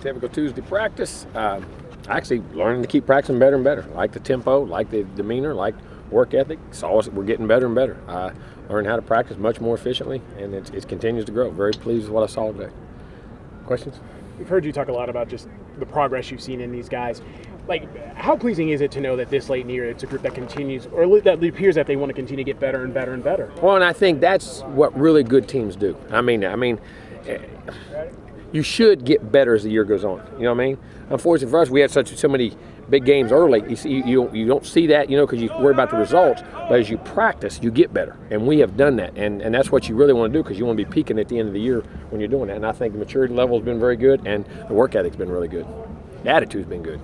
typical Tuesday practice. Actually learning to keep practicing better and better. Like the tempo, like the demeanor, like work ethic. Saw us, we're getting better and better. Learned how to practice much more efficiently, and it continues to grow. Very pleased with what I saw today. Questions? We've heard you talk a lot about just the progress you've seen in these guys. Like, how pleasing is it to know that this late in the year it's a group that continues, or that it appears that they want to continue to get better and better and better? Well, and I think that's what really good teams do. I mean, you should get better as the year goes on. You know what I mean? Unfortunately for us, we had so many big games early. You don't see that, because you worry about the results. But as you practice, you get better, and we have done that. And that's what you really want to do, because you want to be peaking at the end of the year when you're doing that. And I think the maturity level has been very good, and the work ethic's been really good. The attitude's been good.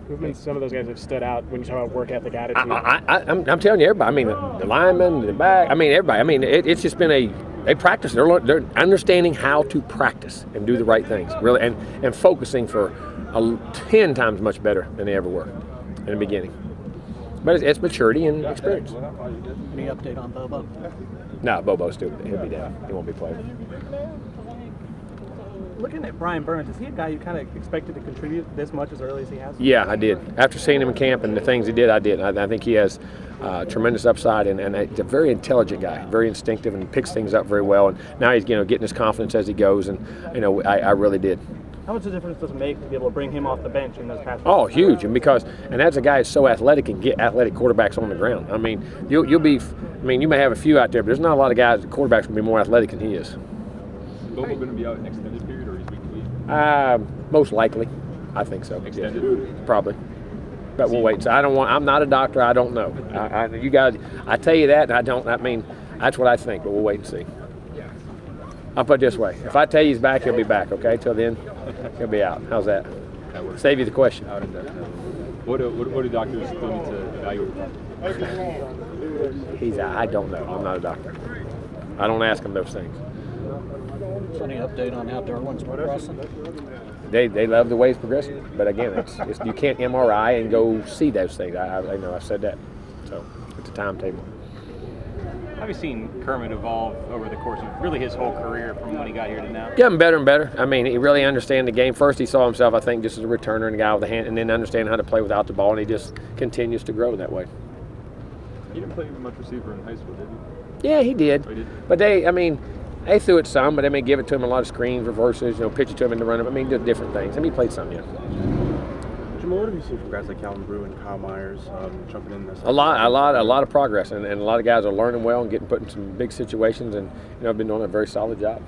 Who've been some of those guys that have stood out when you talk about work ethic, attitude? I'm telling you, everybody. I mean, the linemen, the back. I mean, everybody. I mean, it's just been they practice. They're understanding how to practice and do the right things, really, and focusing for 10 times much better than they ever were in the beginning. But it's maturity and experience. Any update on Bobo? No, Bobo's still he'll be down. He won't be playing. Looking at Brian Burns, is he a guy you kind of expected to contribute this much as early as he has? Yeah, I did. After seeing him in camp and the things he did, I did. I think he has tremendous upside, and he's a very intelligent guy, very instinctive, and picks things up very well. And now he's getting his confidence as he goes, and I really did. How much of a difference does it make to be able to bring him off the bench in those past? Oh, huge! And that's a guy who's so athletic and get athletic quarterbacks on the ground. I mean, you'll be. I mean, you may have a few out there, but there's not a lot of guys. Quarterbacks will be more athletic than he is. Is Bobo going to be out an extended period, or is he week? Most likely, I think so. Extended? Yes, probably. But we'll wait. So I'm not a doctor. I don't know. You guys, I tell you that, and I don't. I mean, that's what I think. But we'll wait and see. I'll put it this way: if I tell you he's back, he'll be back. Okay, till then, he'll be out. How's that? Save you the question. What do doctors still need to evaluate? I don't know. I'm not a doctor. I don't ask him those things. Any update on how Derwin's progressing? They love the way he's progressing, but again, it's you can't MRI and go see those things. I know I said that, so it's a timetable. How have you seen Kermit evolve over the course of really his whole career from when he got here to now? Getting better and better. I mean, he really understands the game. First, he saw himself, I think, just as a returner and a guy with a hand, and then understanding how to play without the ball, and he just continues to grow that way. You didn't play much receiver in high school, did you? Yeah, he did. Oh, he did? But they threw it some, but they may give it to him a lot of screens, reverses, pitch it to him in the run. I mean, just different things. I mean, he played some, yeah. Jimbo, what have you seen from guys like Calvin Brew and Kyle Myers jumping in this? A lot of progress, and a lot of guys are learning well and getting put in some big situations, and have been doing a very solid job.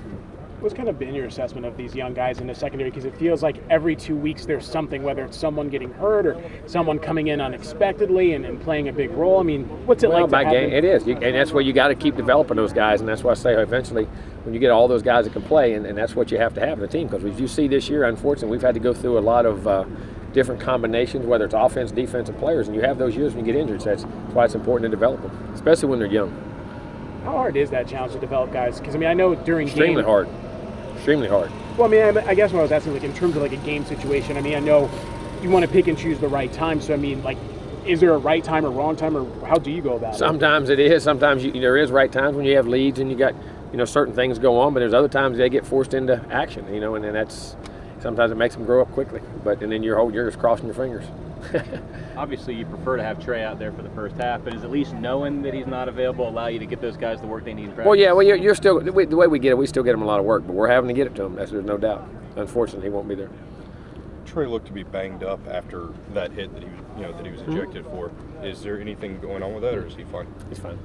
What's kind of been your assessment of these young guys in the secondary? Because it feels like every 2 weeks there's something, whether it's someone getting hurt or someone coming in unexpectedly and playing a big role. I mean, what's it like to have game? It is, and that's where you got to keep developing those guys, and that's why I say eventually when you get all those guys that can play, and that's what you have to have in the team. Because as you see this year, unfortunately, we've had to go through a lot of different combinations, whether it's offense, defense, and players, and you have those years when you get injured. So that's why it's important to develop them, especially when they're young. How hard is that challenge to develop guys? Because, I know during Extremely hard. Extremely hard. Well, I guess what I was asking, in terms of a game situation, I know you want to pick and choose the right time. So, is there a right time or wrong time, or how do you go about it? Sometimes it is. Sometimes there is right times when you have leads and you got, certain things go on, but there's other times they get forced into action, and then that's, sometimes it makes them grow up quickly. And then you're just crossing your fingers. Obviously, you prefer to have Trey out there for the first half, but is at least knowing that he's not available allow you to get those guys the work they need in practice? Well, yeah. Well, you're still the way we get it. We still get them a lot of work, but we're having to get it to them. There's no doubt. Unfortunately, he won't be there. Trey looked to be banged up after that hit that he was ejected for. Is there anything going on with that, or is he fine? He's fine.